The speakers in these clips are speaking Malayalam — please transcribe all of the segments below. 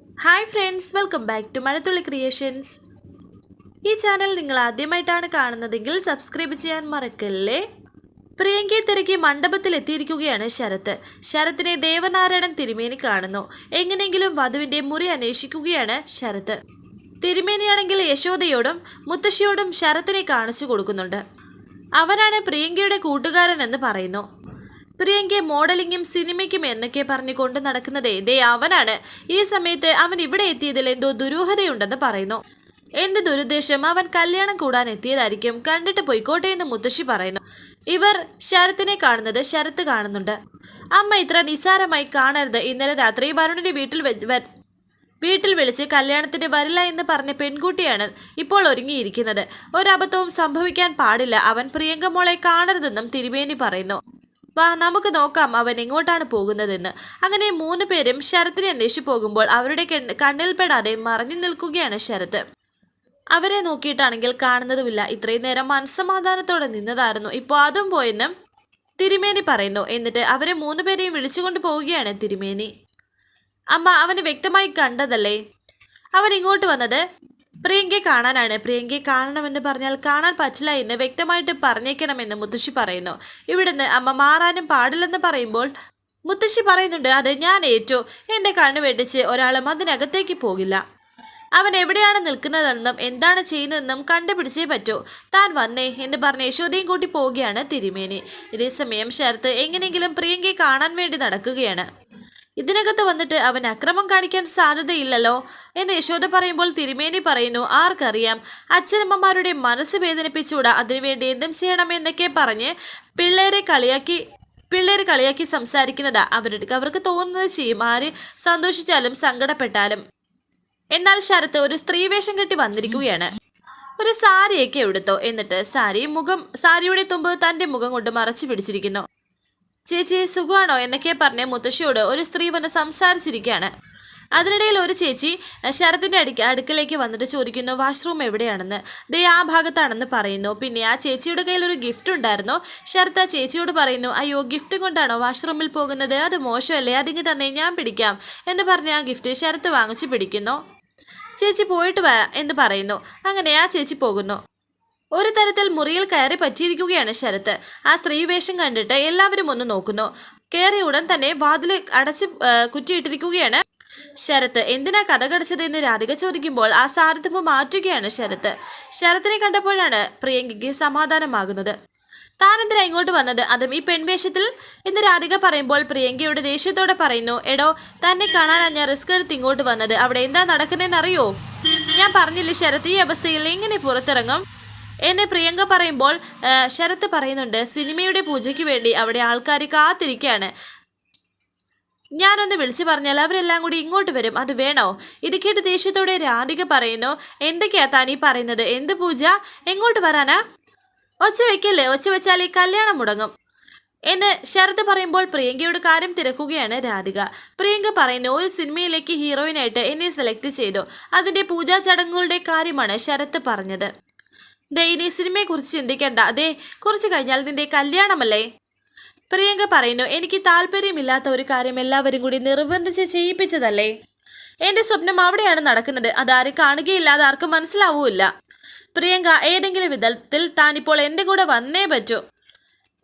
Hi friends, welcome back to Mazhathulli creations. ഈ ചാനൽ നിങ്ങൾ ആദ്യമായിട്ടാണ് കാണുന്നതെങ്കിൽ സബ്സ്ക്രൈബ് ചെയ്യാൻ മറക്കല്ലേ. പ്രിയങ്കയെ തിരക്കി മണ്ഡപത്തിൽ എത്തിയിരിക്കുകയാണ് ശരത്ത്. ശരത്തിനെ ദേവനാരായണൻ തിരുമേനി കാണുന്നു. എങ്ങനെയെങ്കിലും വധുവിൻ്റെ മുറി അന്വേഷിക്കുകയാണ് ശരത്ത്. തിരുമേനിയാണെങ്കിൽ യശോദയോടും മുത്തശ്ശിയോടും ശരത്തിനെ കാണിച്ചു കൊടുക്കുന്നുണ്ട്. അവനാണ് പ്രിയങ്കയുടെ കൂട്ടുകാരൻ എന്ന് പറയുന്നു. പ്രിയങ്കയെ മോഡലിങ്ങും സിനിമയ്ക്കും എന്നൊക്കെ പറഞ്ഞു കൊണ്ട് നടക്കുന്നതേ ദേ അവനാണ്. ഈ സമയത്ത് അവൻ ഇവിടെ എത്തിയതിൽ എന്തോ ദുരൂഹതയുണ്ടെന്ന് പറയുന്നു. എന്ത് ദുരുദ്ദേശം, അവൻ കല്യാണം കൂടാൻ എത്തിയതായിരിക്കും, കണ്ടിട്ട് പൊയ്ക്കോട്ടെ എന്ന് മുത്തശ്ശി പറയുന്നു. ഇവർ ശരത്തിനെ കാണുന്നത് ശരത്ത് കാണുന്നുണ്ട്. അമ്മ ഇത്ര നിസ്സാരമായി കാണരുത്. ഇന്നലെ രാത്രി വരുണിന്റെ വീട്ടിൽ വിളിച്ച് കല്യാണത്തിന് വരില്ല എന്ന് പറഞ്ഞ പെൺകുട്ടിയാണ് ഇപ്പോൾ ഒരുങ്ങിയിരിക്കുന്നത്. ഒരബദ്ധവും സംഭവിക്കാൻ പാടില്ല. അവൻ പ്രിയങ്ക മോളെ കാണരുതെന്നും തിരുമേനി പറയുന്നു. വാ, നമുക്ക് നോക്കാം അവൻ എങ്ങോട്ടാണ് പോകുന്നതെന്ന്. അങ്ങനെ 3 പേരും ശരത്തിനെ അന്വേഷിച്ചു പോകുമ്പോൾ അവരുടെ കണ്ണിൽപ്പെടാതെ മറഞ്ഞു നിൽക്കുകയാണ് ശരത്ത്. അവരെ നോക്കിയിട്ടാണെങ്കിൽ കാണുന്നതുമില്ല. ഇത്രയും നേരം മനസ്സമാധാനത്തോടെ നിന്നതായിരുന്നു, ഇപ്പോൾ അതും പോയെന്നും തിരുമേനി പറയുന്നു. എന്നിട്ട് അവരെ 3 പേരെയും വിളിച്ചുകൊണ്ട് പോവുകയാണ് തിരുമേനി. അമ്മ, അവന് വ്യക്തമായി കണ്ടതല്ലേ? അവൻ ഇങ്ങോട്ട് വന്നത് പ്രിയങ്കയെ കാണാനാണ്. പ്രിയങ്കയെ കാണണമെന്ന് പറഞ്ഞാൽ കാണാൻ പറ്റില്ല എന്ന് വ്യക്തമായിട്ട് പറഞ്ഞേക്കണമെന്ന് മുത്തശ്ശി പറയുന്നു. ഇവിടുന്ന് അമ്മ മാറാനും പാടില്ലെന്ന് പറയുമ്പോൾ മുത്തശ്ശി പറയുന്നുണ്ട്, അത് ഞാൻ ഏറ്റു. എൻ്റെ കണ്ണ് വെട്ടിച്ച് ഒരാളും അതിനകത്തേക്ക് പോകില്ല. അവൻ എവിടെയാണ് നിൽക്കുന്നതെന്നും എന്താണ് ചെയ്യുന്നതെന്നും കണ്ടുപിടിച്ചേ പറ്റൂ. താൻ വന്നേ എന്ന് പറഞ്ഞ് യശോദയും കൂട്ടി പോവുകയാണ് തിരുമേനി. ഇതേസമയം ശരത്ത് എങ്ങനെയെങ്കിലും പ്രിയങ്കയെ കാണാൻ വേണ്ടി നടക്കുകയാണ്. ഇതിനകത്ത് വന്നിട്ട് അവൻ അക്രമം കാണിക്കാൻ സാധ്യതയില്ലല്ലോ എന്ന് യശോദ പറയുമ്പോൾ തിരുമേനി പറയുന്നു, ആർക്കറിയാം, അച്ഛനമ്മമാരുടെ മനസ്സ് വേദനിപ്പിച്ചുകൂടാ, അതിനുവേണ്ടി എന്തും ചെയ്യണമെന്നൊക്കെ പറഞ്ഞ് പിള്ളേരെ കളിയാക്കി സംസാരിക്കുന്നതാ അവർക്ക് തോന്നുന്നത് ചെയ്യും, ആര് സന്തോഷിച്ചാലും സങ്കടപ്പെട്ടാലും. എന്നാൽ ശരത്ത് ഒരു സ്ത്രീവേഷം കെട്ടി വന്നിരിക്കുകയാണ്. ഒരു സാരിയൊക്കെ എടുത്തോ. എന്നിട്ട് സാരിയുടെ തുമ്പ് തൻ്റെ മുഖം കൊണ്ട് മറച്ചു പിടിച്ചിരിക്കുന്നു. ചേച്ചി സുഖമാണോ എന്നൊക്കെ പറഞ്ഞ് മുത്തശ്ശിയോട് ഒരു സ്ത്രീ വന്ന് സംസാരിച്ചിരിക്കുകയാണ്. അതിനിടയിൽ ഒരു ചേച്ചി ശരത്തിൻ്റെ അടുക്കലേക്ക് വന്നിട്ട് ചോദിക്കുന്നു, വാഷ്റൂം എവിടെയാണെന്ന്. ദേ ആ ഭാഗത്താണെന്ന് പറയുന്നു. പിന്നെ ആ ചേച്ചിയുടെ കയ്യിൽ ഒരു ഗിഫ്റ്റ് ഉണ്ടായിരുന്നു. ശരത്ത് ആ ചേച്ചിയോട് പറയുന്നു, അയ്യോ ഗിഫ്റ്റ് കൊണ്ടാണോ വാഷ്റൂമിൽ പോകുന്നത്, അത് മോശമല്ലേ, അതിങ്ങ് തന്നെ ഞാൻ പിടിക്കാം എന്ന് പറഞ്ഞ് ആ ഗിഫ്റ്റ് ശരത്ത് വാങ്ങിച്ച് പിടിക്കുന്നു. ചേച്ചി പോയിട്ട് വരാം എന്ന് പറയുന്നു. അങ്ങനെ ആ ചേച്ചി പോകുന്നു. ഒരു തരത്തിൽ മുറിയിൽ കയറി പറ്റിയിരിക്കുകയാണ് ശരത്ത്. ആ സ്ത്രീ വേഷം കണ്ടിട്ട് എല്ലാവരും ഒന്ന് നോക്കുന്നു. കയറിയ ഉടൻ തന്നെ വാതിൽ അടച്ച് കുറ്റിയിട്ടിരിക്കുകയാണ് ശരത്ത്. എന്തിനാ കഥ കടച്ചതെന്ന് രാധിക ചോദിക്കുമ്പോൾ ആ സാരഥിമ്പ് മാറ്റുകയാണ് ശരത്ത്. ശരത്തിനെ കണ്ടപ്പോഴാണ് പ്രിയങ്കയ്ക്ക് സമാധാനമാകുന്നത്. താൻ എന്തിനാ ഇങ്ങോട്ട് വന്നത്, അതും ഈ പെൺവേഷത്തിൽ എന്ന് രാധിക പറയുമ്പോൾ പ്രിയങ്കയുടെ ദേഷ്യത്തോടെ പറയുന്നു, എടോ തന്നെ കാണാനാണ് ഞാൻ റിസ്ക് എടുത്ത് ഇങ്ങോട്ട് വന്നത്. അവിടെ എന്താ നടക്കുന്നതെന്ന് അറിയോ? ഞാൻ പറഞ്ഞില്ലേ ശരത്ത് ഈ അവസ്ഥയിൽ എങ്ങനെ പുറത്തിറങ്ങും എന്നെ പ്രിയങ്ക പറയുമ്പോൾ ശരത്ത് പറയുന്നുണ്ട്, സിനിമയുടെ പൂജയ്ക്ക് വേണ്ടി അവിടെ ആൾക്കാർ കാത്തിരിക്കുകയാണ്. ഞാനൊന്ന് വിളിച്ചു പറഞ്ഞാൽ അവരെല്ലാം കൂടി ഇങ്ങോട്ട് വരും, അത് വേണോ? ഇടുക്കിയിട്ട് ദേഷ്യത്തോടെ രാധിക പറയുന്നു, എന്തൊക്കെയാ താൻ ഈ പറയുന്നത്? എന്ത് പൂജ? എങ്ങോട്ട് വരാനാ? ഒച്ച വെക്കല്ലേ, ഒച്ച വെച്ചാൽ ഈ കല്യാണം മുടങ്ങും എന്ന് ശരത്ത് പറയുമ്പോൾ പ്രിയങ്കയുടെ കാര്യം തിരക്കുകയാണ് രാധിക. പ്രിയങ്ക പറയുന്നു, ഒരു സിനിമയിലേക്ക് ഹീറോയിനായിട്ട് എന്നെ സെലക്ട് ചെയ്തു, അതിൻ്റെ പൂജാ ചടങ്ങുകളുടെ കാര്യമാണ് ശരത്ത് പറഞ്ഞത്. ദേ ഇനി സിനിമയെക്കുറിച്ച് ചിന്തിക്കേണ്ട, അതേ കുറച്ച് കഴിഞ്ഞാൽ നിന്റെ കല്യാണമല്ലേ? പ്രിയങ്ക പറയുന്നു, എനിക്ക് താല്പര്യമില്ലാത്ത ഒരു കാര്യം എല്ലാവരും കൂടി നിർബന്ധിച്ച് ചെയ്യിപ്പിച്ചതല്ലേ. എൻ്റെ സ്വപ്നം അവിടെയാണ് നടക്കുന്നത്, അതാരും കാണുകയില്ല, അതാർക്കും മനസ്സിലാവൂല്ല. പ്രിയങ്ക, ഏതെങ്കിലും വിധത്തിൽ താനിപ്പോൾ എൻ്റെ കൂടെ വന്നേ പറ്റൂ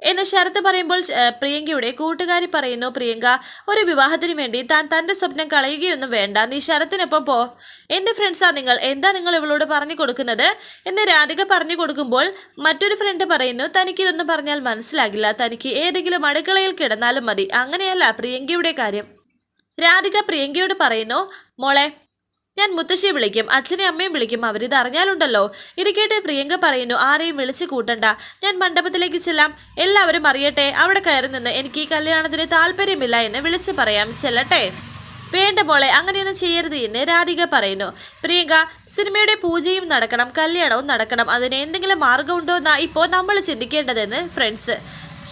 എന്ന് ശരത്ത് പറയുമ്പോൾ പ്രിയങ്കയുടെ കൂട്ടുകാരി പറയുന്നു, പ്രിയങ്ക ഒരു വിവാഹത്തിന് വേണ്ടി താൻ തൻ്റെ സ്വപ്നം കളയുകയൊന്നും വേണ്ട, നീ ശരത്തിനൊപ്പം പോ. എൻ്റെ ഫ്രണ്ട്സാ നിങ്ങൾ, എന്താ നിങ്ങൾ ഇവളോട് പറഞ്ഞു കൊടുക്കുന്നത് എന്ന് രാധിക പറഞ്ഞു കൊടുക്കുമ്പോൾ മറ്റൊരു ഫ്രണ്ട് പറയുന്നു, തനിക്കിതൊന്നും പറഞ്ഞാൽ മനസ്സിലാകില്ല, തനിക്ക് ഏതെങ്കിലും അടുക്കളയിൽ കിടന്നാലും മതി. അങ്ങനെയല്ല പ്രിയങ്കയുടെ കാര്യം. രാധിക പ്രിയങ്കയോട് പറയുന്നു, മോളെ ഞാൻ മുത്തശ്ശിയെ വിളിക്കും, അച്ഛനെയും അമ്മയും വിളിക്കും, അവരിത് അറിഞ്ഞാലുണ്ടല്ലോ. ഇരിക്കട്ടെ. പ്രിയങ്ക പറയുന്നു, ആരെയും വിളിച്ച് കൂട്ടണ്ട, ഞാൻ മണ്ഡപത്തിലേക്ക് ചെല്ലാം, എല്ലാവരും അറിയട്ടെ. അവിടെ കയറി നിന്ന് എനിക്ക് ഈ കല്യാണത്തിന് താല്പര്യമില്ല എന്ന് വിളിച്ച് പറയാം, ചെല്ലട്ടെ. വേണ്ട മോളെ, അങ്ങനെയൊന്നും ചെയ്യരുത് എന്ന് രാധിക പറയുന്നു. പ്രിയങ്ക, സിനിമയുടെ പൂജയും നടക്കണം, കല്യാണവും നടക്കണം, അതിന് എന്തെങ്കിലും മാർഗമുണ്ടോ എന്നാ ഇപ്പോൾ നമ്മൾ ചിന്തിക്കേണ്ടതെന്ന് ഫ്രണ്ട്സ്.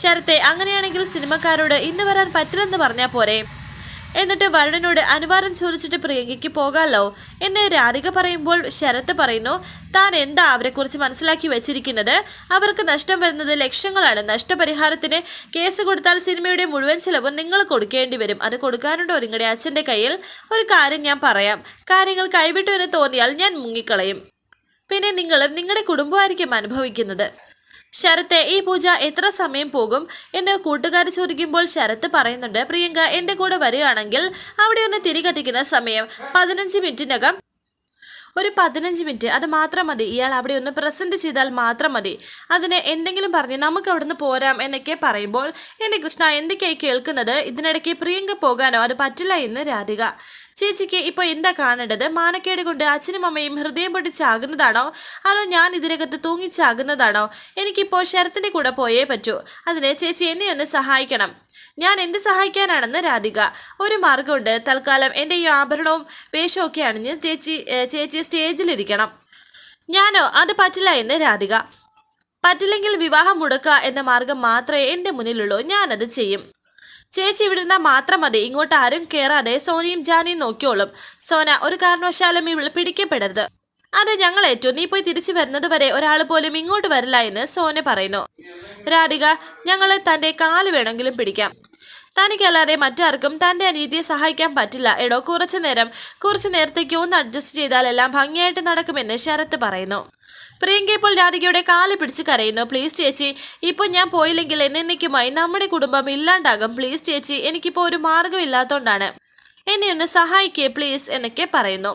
ശരത്തെ, അങ്ങനെയാണെങ്കിൽ സിനിമക്കാരോട് ഇന്ന് വരാൻ പറ്റില്ലെന്ന് പറഞ്ഞാൽ പോരെ? എന്നിട്ട് വരുണിനോട് അനുവാദം ചോദിച്ചിട്ട് പ്രിയങ്കയ്ക്ക് പോകാമല്ലോ എന്ന് രാധിക പറയുമ്പോൾ ശരത്ത് പറയുന്നു, താൻ എന്താ അവരെക്കുറിച്ച് മനസ്സിലാക്കി വെച്ചിരിക്കുന്നത്? അവർക്ക് നഷ്ടം വരുന്നത് ലക്ഷങ്ങളാണ്. നഷ്ടപരിഹാരത്തിന് കേസ് കൊടുത്താൽ സിനിമയുടെ മുഴുവൻ ചിലവും നിങ്ങൾ കൊടുക്കേണ്ടി വരും. അത് കൊടുക്കാനുണ്ടോ നിങ്ങളുടെ അച്ഛൻ്റെ കയ്യിൽ? ഒരു കാര്യം ഞാൻ പറയാം, കാര്യങ്ങൾ കൈവിട്ടു എന്ന് തോന്നിയാൽ ഞാൻ മുങ്ങിക്കളയും. പിന്നെ നിങ്ങളും നിങ്ങളുടെ കുടുംബമായിരിക്കും അനുഭവിക്കുന്നത്. ശരത്ത്, ഈ പൂജ എത്ര സമയം പോകും എന്ന് കൂട്ടുകാർ ചോദിക്കുമ്പോൾ ശരത്ത് പറയുന്നുണ്ട്, പ്രിയങ്ക എൻ്റെ കൂടെ വരികയാണെങ്കിൽ അവിടെ ഒന്ന് തിരികത്തിക്കുന്ന സമയം 15 മിനിറ്റിനകം, ഒരു 15 മിനിറ്റ് അത് മാത്രം മതി. ഇയാൾ അവിടെ ഒന്ന് പ്രസൻറ്റ് ചെയ്താൽ മാത്രം മതി. അതിന് എന്തെങ്കിലും പറഞ്ഞ് നമുക്ക് അവിടുന്ന് പോരാം എന്നൊക്കെ പറയുമ്പോൾ, എൻ്റെ കൃഷ്ണ എന്തൊക്കെയായി കേൾക്കുന്നത്? ഇതിനിടയ്ക്ക് പ്രിയങ്ക പോകാനോ? അത് പറ്റില്ല എന്ന് രാധിക. ചേച്ചിക്ക് ഇപ്പോൾ എന്താ കാണേണ്ടത്? മാനക്കേട് കൊണ്ട് അച്ഛനും അമ്മയും ഹൃദയം പൊട്ടിച്ചാകുന്നതാണോ, അതോ ഞാൻ ഇതിനകത്ത് തൂങ്ങിച്ചാകുന്നതാണോ? എനിക്കിപ്പോൾ ശരത്തിൻ്റെ കൂടെ പോയേ പറ്റൂ. അതിന് ചേച്ചി എന്നെ ഒന്ന് സഹായിക്കണം. ഞാൻ എന്ത് സഹായിക്കാനാണെന്ന് രാധിക. ഒരു മാർഗമുണ്ട്. തൽക്കാലം എൻ്റെ ഈ ആഭരണവും വേഷവും ഒക്കെ അണിഞ്ഞ് ചേച്ചി സ്റ്റേജിലിരിക്കണം. ഞാനോ? അത് പറ്റില്ല എന്ന് രാധിക. പറ്റില്ലെങ്കിൽ വിവാഹം മുടക്കുക എന്ന മാർഗം മാത്രമേ എൻ്റെ മുന്നിലുള്ളൂ. ഞാനത് ചെയ്യും. ചേച്ചി ഇവിടുന്ന് മാത്രം മതി. ഇങ്ങോട്ട് ആരും കയറാതെ സോനയും ജാനിയും നോക്കിയോളും. സോന, ഒരു കാരണവശാലും ഇവിടെ പിടിക്കപ്പെടരുത്. അത് ഞങ്ങൾ ഏറ്റു. നീ പോയി തിരിച്ചു വരുന്നത് വരെ ഒരാൾ പോലും ഇങ്ങോട്ട് വരില്ല എന്ന് സോന പറയുന്നു. രാധിക, ഞങ്ങൾ തൻ്റെ കാല് വേണമെങ്കിലും പിടിക്കാം. തനിക്കല്ലാതെ മറ്റാർക്കും തൻ്റെ അനീതിയെ സഹായിക്കാൻ പറ്റില്ല. എടോ, കുറച്ചു നേരത്തേക്ക് ഒന്ന് അഡ്ജസ്റ്റ് ചെയ്താൽ എല്ലാം ഭംഗിയായിട്ട് നടക്കുമെന്ന് ശരത്ത് പറയുന്നു. പ്രിയങ്ക ഇപ്പോൾ രാധികയുടെ കാല് പിടിച്ച് കരയുന്നു. പ്ലീസ് ചേച്ചി, ഇപ്പോൾ ഞാൻ പോയില്ലെങ്കിൽ എന്നേക്കുമായി നമ്മുടെ കുടുംബം ഇല്ലാണ്ടാകും. പ്ലീസ് ചേച്ചി, എനിക്കിപ്പോൾ ഒരു മാർഗം ഇല്ലാത്തതുകൊണ്ടാണ്. എന്നെ ഒന്ന് സഹായിക്കേ പ്ലീസ് എന്നൊക്കെ പറയുന്നു.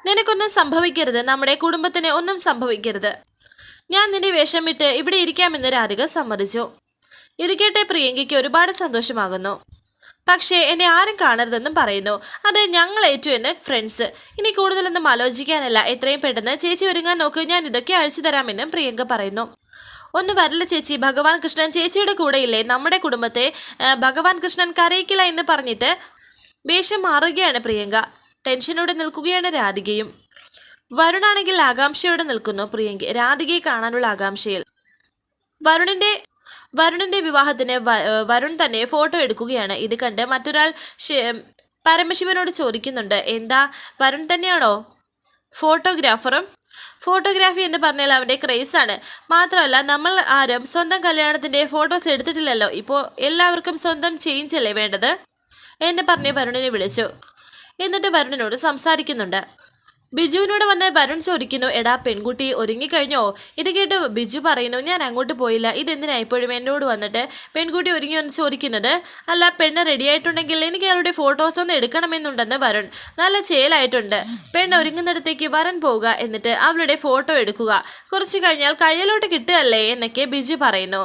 നിനക്കൊന്നും സംഭവിക്കരുത്, നമ്മുടെ കുടുംബത്തിന് ഒന്നും സംഭവിക്കരുത്. ഞാൻ നിന്റെ വേഷം വിട്ട് ഇവിടെ ഇരിക്കാമെന്ന് രാധിക സമ്മതിച്ചു. ഇരിക്കട്ടെ, പ്രിയങ്കയ്ക്ക് ഒരുപാട് സന്തോഷമാകുന്നു. പക്ഷേ എന്നെ ആരും കാണരുതെന്നും പറയുന്നു. അത് ഞങ്ങൾ ഏറ്റു എന്ന് ഫ്രണ്ട്സ്. ഇനി കൂടുതലൊന്നും ആലോചിക്കാനല്ല, എത്രയും പെട്ടെന്ന് ചേച്ചി ഒരുങ്ങാൻ നോക്ക്. ഞാൻ ഇതൊക്കെ അഴിച്ചു തരാമെന്നും പ്രിയങ്ക പറയുന്നു. ഒന്ന് വരില്ല ചേച്ചി, ഭഗവാൻ കൃഷ്ണൻ ചേച്ചിയുടെ കൂടെയില്ലേ? നമ്മുടെ കുടുംബത്തെ ഭഗവാൻ കൃഷ്ണൻ കരയിക്കില്ല എന്ന് പറഞ്ഞിട്ട് വേഷം മാറുകയാണ് പ്രിയങ്ക. ടെൻഷനോടെ നിൽക്കുകയാണ് രാധികയും. വരുണാണെങ്കിൽ ആകാംക്ഷയോടെ നിൽക്കുന്നു. രാധികയെ കാണാനുള്ള ആകാംക്ഷയിൽ. വരുണിന്റെ വിവാഹത്തിന് വരുൺ തന്നെ ഫോട്ടോ എടുക്കുകയാണ്. ഇത് കണ്ട് മറ്റൊരാൾ പരമശിവനോട് ചോദിക്കുന്നുണ്ട്, എന്താ വരുൺ തന്നെയാണോ ഫോട്ടോഗ്രാഫറും? ഫോട്ടോഗ്രാഫി എന്ന് പറഞ്ഞാൽ അവൻ്റെ ക്രേസാണ്. മാത്രമല്ല നമ്മൾ ആരും സ്വന്തം കല്യാണത്തിൻ്റെ ഫോട്ടോസ് എടുത്തിട്ടില്ലല്ലോ. ഇപ്പോൾ എല്ലാവർക്കും സ്വന്തം ചേഞ്ച് അല്ലേ വേണ്ടത് എന്ന് പറഞ്ഞ് വരുണിനെ വിളിച്ചു. എന്നിട്ട് വരുണിനോട് സംസാരിക്കുന്നുണ്ട്. ബിജുവിനോട് വന്ന് വരുൺ ചോദിക്കുന്നു, എടാ പെൺകുട്ടി ഒരുങ്ങിക്കഴിഞ്ഞോ? ഇത് കേട്ട് ബിജു പറയുന്നു, ഞാൻ അങ്ങോട്ട് പോയില്ല. ഇതെന്തിനാ ഇപ്പോഴും എന്നോട് വന്നിട്ട് പെൺകുട്ടി ഒരുങ്ങിയോ എന്ന് ചോദിക്കുന്നത്? അല്ല, പെണ്ണ് റെഡി ആയിട്ടുണ്ടെങ്കിൽ എനിക്ക് അവരുടെ ഫോട്ടോസ് ഒന്ന് എടുക്കണമെന്നുണ്ടെന്ന് വരുൺ. നല്ല ചേലായിട്ടുണ്ട്. പെണ്ണ് ഒരുങ്ങുന്നിടത്തേക്ക് വരൻ പോവുക, എന്നിട്ട് അവളുടെ ഫോട്ടോ എടുക്കുക. കുറച്ച് കഴിഞ്ഞാൽ കയ്യിലോട്ട് കിട്ടുകയല്ലേ എന്നൊക്കെ ബിജു പറയുന്നു.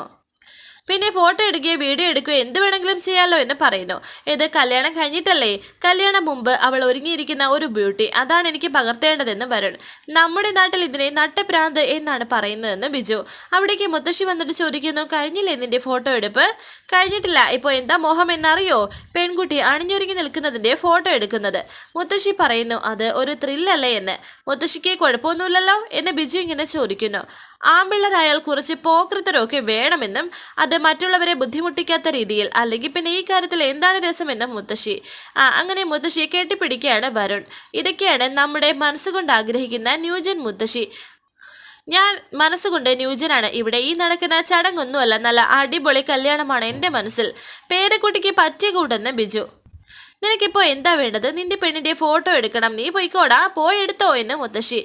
പിന്നെ ഫോട്ടോ എടുക്കുകയോ വീഡിയോ എടുക്കുകയോ എന്ത് വേണമെങ്കിലും ചെയ്യാമല്ലോ എന്ന് പറയുന്നു. ഇത് കല്യാണം കഴിഞ്ഞിട്ടല്ലേ? കല്യാണം മുമ്പ് അവൾ ഒരുങ്ങിയിരിക്കുന്ന ഒരു ബ്യൂട്ടി, അതാണ് എനിക്ക് പകർത്തേണ്ടതെന്ന് വരുൺ. നമ്മുടെ നാട്ടിൽ ഇതിനെ നട്ടപ്രാന്ത് എന്നാണ് പറയുന്നതെന്ന് ബിജു. അവിടേക്ക് മുത്തശ്ശി വന്നിട്ട് ചോദിക്കുന്നു, കഴിഞ്ഞില്ലേ നിന്റെ ഫോട്ടോ എടുപ്പ്? കഴിഞ്ഞിട്ടില്ല. ഇപ്പോൾ എന്താ മോഹം എന്നറിയോ? പെൺകുട്ടി അണിഞ്ഞൊരുങ്ങി നിൽക്കുന്നതിൻ്റെ ഫോട്ടോ എടുക്കുന്നത്. മുത്തശ്ശി പറയുന്നു, അത് ഒരു ത്രില്ലല്ലേ എന്ന്. മുത്തശ്ശിക്ക് കുഴപ്പമൊന്നുമില്ലല്ലോ എന്ന് ബിജു ഇങ്ങനെ ചോദിക്കുന്നു. ആമ്പിള്ളരായാൽ കുറച്ച് പോക്രിത്തരമൊക്കെ വേണമെന്നും അത് മറ്റുള്ളവരെ ബുദ്ധിമുട്ടിക്കാത്ത രീതിയിൽ, അല്ലെങ്കിൽ പിന്നെ ഈ കാര്യത്തിൽ എന്താണ് രസമെന്നും മുത്തശ്ശി. അങ്ങനെ മുത്തശ്ശിയെ കെട്ടിപ്പിടിക്കുകയാണ് വരുൺ. ഇതൊക്കെയാണ് നമ്മുടെ മനസ്സുകൊണ്ട് ആഗ്രഹിക്കുന്ന ന്യൂജൻ മുത്തശ്ശി. ഞാൻ മനസ്സുകൊണ്ട് ന്യൂജനാണ്. ഇവിടെ ഈ നടക്കുന്ന ചടങ്ങൊന്നുമല്ല, നല്ല അടിപൊളി കല്യാണമാണ് എൻ്റെ മനസ്സിൽ. പേരക്കുട്ടിക്ക് പറ്റിയ കൂടെന്ന് ബിജു. നിനക്കിപ്പോൾ എന്താ വേണ്ടത്? നിന്റെ പെണ്ണിൻ്റെ ഫോട്ടോ എടുക്കണം. നീ പോയിക്കോടാ, പോയെടുത്തോ എന്ന് മുത്തശ്ശി.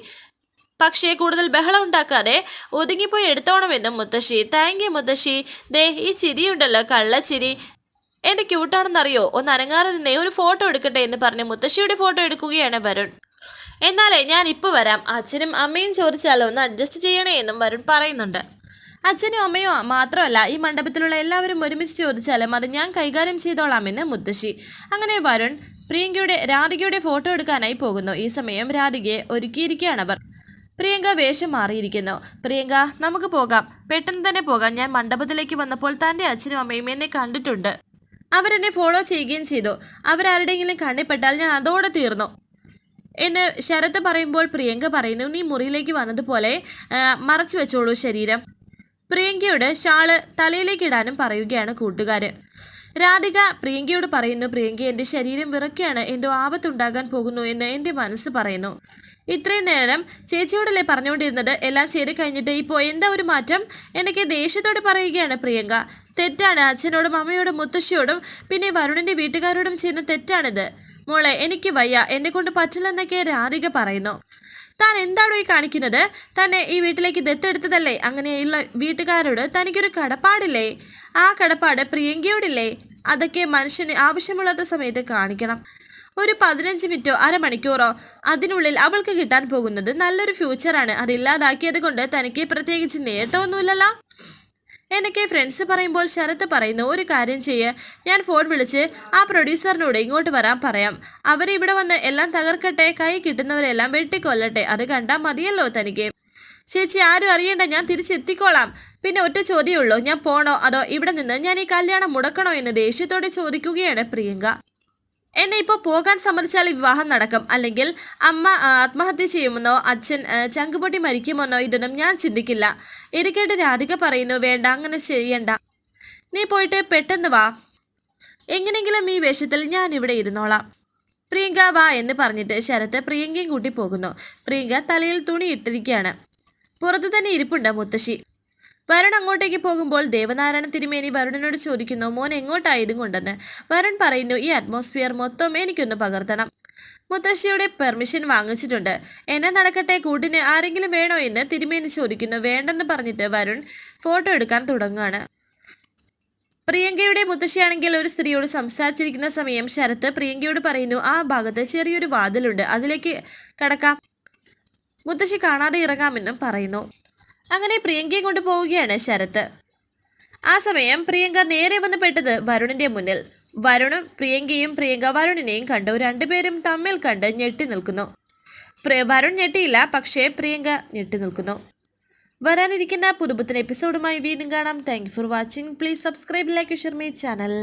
പക്ഷേ കൂടുതൽ ബഹളം ഉണ്ടാക്കാതെ ഒതുങ്ങിപ്പോയി എടുത്തോണമെന്നും മുത്തശ്ശി. താങ്ക് യു മുത്തശ്ശി. ദേ ഈ ചിരിയുണ്ടല്ലോ, കള്ളച്ചിരി, എൻ്റെ ക്യൂട്ടാണെന്നറിയോ? ഒന്ന് അനങ്ങാതെ നിന്നേ, ഒരു ഫോട്ടോ എടുക്കട്ടെ എന്ന് പറഞ്ഞ് മുത്തശ്ശിയുടെ ഫോട്ടോ എടുക്കുകയാണ് വരുൺ. എന്നാലേ ഞാൻ ഇപ്പോൾ വരാം. അച്ഛനും അമ്മയും ചോദിച്ചാലോ ഒന്ന് അഡ്ജസ്റ്റ് ചെയ്യണേ എന്നും വരുൺ പറയുന്നുണ്ട്. അച്ഛനും അമ്മയോ മാത്രമല്ല, ഈ മണ്ഡപത്തിലുള്ള എല്ലാവരും ഒരുമിച്ച് ചോദിച്ചാലും അത് ഞാൻ കൈകാര്യം ചെയ്തോളാമെന്ന് മുത്തശ്ശി. അങ്ങനെ വരുൺ രാധികയുടെ ഫോട്ടോ എടുക്കാനായി പോകുന്നു. ഈ സമയം രാധികയെ ഒരുക്കിയിരിക്കുകയാണവർ. പ്രിയങ്ക വേഷം മാറിയിരിക്കുന്നു. പ്രിയങ്ക, നമുക്ക് പോകാം, പെട്ടെന്ന് തന്നെ പോകാം. ഞാൻ മണ്ഡപത്തിലേക്ക് വന്നപ്പോൾ തൻ്റെ അച്ഛനും അമ്മയും എന്നെ കണ്ടിട്ടുണ്ട്. അവരെന്നെ ഫോളോ ചെയ്യുകയും ചെയ്തു. അവരാരുടെയെങ്കിലും കണ്ണിപ്പെട്ടാൽ ഞാൻ അതോടെ തീർന്നു എന്ന് ശരത്ത് പറയുമ്പോൾ പ്രിയങ്ക പറയുന്നു, നീ മുറിയിലേക്ക് വന്നതുപോലെ മറച്ചു വെച്ചോളൂ ശരീരം. പ്രിയങ്കയോട് ഷാള് തലയിലേക്ക് ഇടാനും പറയുകയാണ് കൂട്ടുകാർ. രാധിക പ്രിയങ്കയോട് പറയുന്നു, പ്രിയങ്ക എൻ്റെ ശരീരം വിറയ്ക്കാണ്, എന്തോ ആപത്തുണ്ടാകാൻ പോകുന്നു എന്ന് എൻ്റെ മനസ്സ് പറയുന്നു. ഇത്രയും നേരം ചേച്ചിയോടല്ലേ പറഞ്ഞുകൊണ്ടിരുന്നത്, എല്ലാം ചെയ്ത് കഴിഞ്ഞിട്ട് ഇപ്പോൾ എന്താ ഒരു മാറ്റം എന്നൊക്കെ ദേഷ്യത്തോട് പറയുകയാണ് പ്രിയങ്ക. തെറ്റാണ്, അച്ഛനോടും അമ്മയോടും മുത്തശ്ശിയോടും പിന്നെ വരുണിൻ്റെ വീട്ടുകാരോടും ചെയ്യുന്ന തെറ്റാണിത്. മോളെ എനിക്ക് വയ്യ, എന്നെ കൊണ്ട് പറ്റില്ലെന്നൊക്കെ രാധിക പറയുന്നു. താൻ എന്താണോ ഈ കാണിക്കുന്നത്? തന്നെ ഈ വീട്ടിലേക്ക് ദത്തെടുത്തതല്ലേ? അങ്ങനെയുള്ള വീട്ടുകാരോട് തനിക്കൊരു കടപ്പാടില്ലേ? ആ കടപ്പാട് പ്രിയങ്കയോടില്ലേ? അതൊക്കെ മനുഷ്യന് ആവശ്യമുള്ളത്ത സമയത്ത് കാണിക്കണം. ഒരു 15 മിനിറ്റോ അരമണിക്കൂറോ അതിനുള്ളിൽ അവൾക്ക് കിട്ടാൻ പോകുന്നത് നല്ലൊരു ഫ്യൂച്ചറാണ്. അതില്ലാതാക്കിയത് കൊണ്ട് തനിക്ക് പ്രത്യേകിച്ച് നേട്ടമൊന്നുമില്ലല്ലോ എന്നൊക്കെ ഫ്രണ്ട്സ് പറയുമ്പോൾ ശരത്ത് പറയുന്നു, ഒരു കാര്യം ചെയ്യ്, ഞാൻ ഫോൺ വിളിച്ച് ആ പ്രൊഡ്യൂസറിനോട് ഇങ്ങോട്ട് വരാൻ പറയാം. അവരിവിടെ വന്ന് എല്ലാം തകർക്കട്ടെ, കൈ കിട്ടുന്നവരെല്ലാം വെട്ടിക്കൊല്ലട്ടെ, അത് കണ്ടാൽ മതിയല്ലോ തനിക്ക്. ചേച്ചി ആരും അറിയണ്ട, ഞാൻ തിരിച്ചെത്തിക്കോളാം. പിന്നെ ഒറ്റ ചോദ്യമുള്ളൂ, ഞാൻ പോണോ അതോ ഇവിടെ നിന്ന് ഞാൻ ഈ കല്യാണം മുടക്കണോ എന്ന് ദേഷ്യത്തോടെ ചോദിക്കുകയാണ് പ്രിയങ്ക. എന്നെ ഇപ്പോൾ പോകാൻ സമ്മതിച്ചാൽ വിവാഹം നടക്കും, അല്ലെങ്കിൽ അമ്മ ആത്മഹത്യ ചെയ്യുമെന്നോ അച്ഛൻ ചങ്കുപൊട്ടി മരിക്കുമെന്നോ ഇതൊന്നും ഞാൻ ചിന്തിക്കില്ല. ഇരിക്കേട്ട് രാധിക പറയുന്നു, വേണ്ട അങ്ങനെ ചെയ്യണ്ട, നീ പോയിട്ട് പെട്ടെന്ന് വാ, എങ്ങനെയെങ്കിലും ഈ വേഷത്തിൽ ഞാൻ ഇവിടെ ഇരുന്നോളാം. പ്രിയങ്ക വാ എന്ന് പറഞ്ഞിട്ട് ശരത്ത് പ്രിയങ്കയും കൂട്ടി പോകുന്നു. പ്രിയങ്ക തലയിൽ തുണി ഇട്ടിരിക്കുകയാണ്. പുറത്തു തന്നെ ഇരിപ്പുണ്ട് മുത്തശ്ശി. വരുൺ അങ്ങോട്ടേക്ക് പോകുമ്പോൾ ദേവനാരായണ തിരുമേനി വരുണിനോട് ചോദിക്കുന്നു, മോൻ എങ്ങോട്ടായതും കൊണ്ടെന്ന്. വരുൺ പറയുന്നു, ഈ അറ്റ്മോസ്ഫിയർ മൊത്തം എനിക്കൊന്ന് പകർത്തണം. മുത്തശ്ശിയുടെ പെർമിഷൻ വാങ്ങിച്ചിട്ടുണ്ട്, എന്നെ നടക്കട്ടെ, കൂട്ടിന് ആരെങ്കിലും വേണോ എന്ന് തിരുമേനി ചോദിക്കുന്നു. വേണ്ടെന്ന് പറഞ്ഞിട്ട് വരുൺ ഫോട്ടോ എടുക്കാൻ തുടങ്ങുകയാണ്. പ്രിയങ്കയുടെ മുത്തശ്ശിയാണെങ്കിൽ ഒരു സ്ത്രീയോട് സംസാരിച്ചിരിക്കുന്ന സമയം ശരത്ത് പ്രിയങ്കയോട് പറയുന്നു, ആ ഭാഗത്ത് ചെറിയൊരു വാതിലുണ്ട്, അതിലേക്ക് കടക്കാം, മുത്തശ്ശി കാണാതെ ഇറങ്ങാമെന്നും പറയുന്നു. അങ്ങനെ പ്രിയങ്കയെ കൊണ്ടുപോവുകയാണ് ശരത്ത്. ആ സമയം പ്രിയങ്ക നേരെ വന്ന് പെട്ടത് വരുണിന്റെ മുന്നിൽ. വരുണും പ്രിയങ്കയും പ്രിയങ്ക വരുണിനെയും കണ്ടു. രണ്ടുപേരും തമ്മിൽ കണ്ട് ഞെട്ടി നിൽക്കുന്നു. വരുൺ ഞെട്ടിയില്ല, പക്ഷേ പ്രിയങ്ക ഞെട്ടി നിൽക്കുന്നു. വരാനിരിക്കുന്ന പുതുപുത്തൻ എപ്പിസോഡുമായി വീണ്ടും കാണാം. Thank you for watching. Please subscribe, like, share my channel.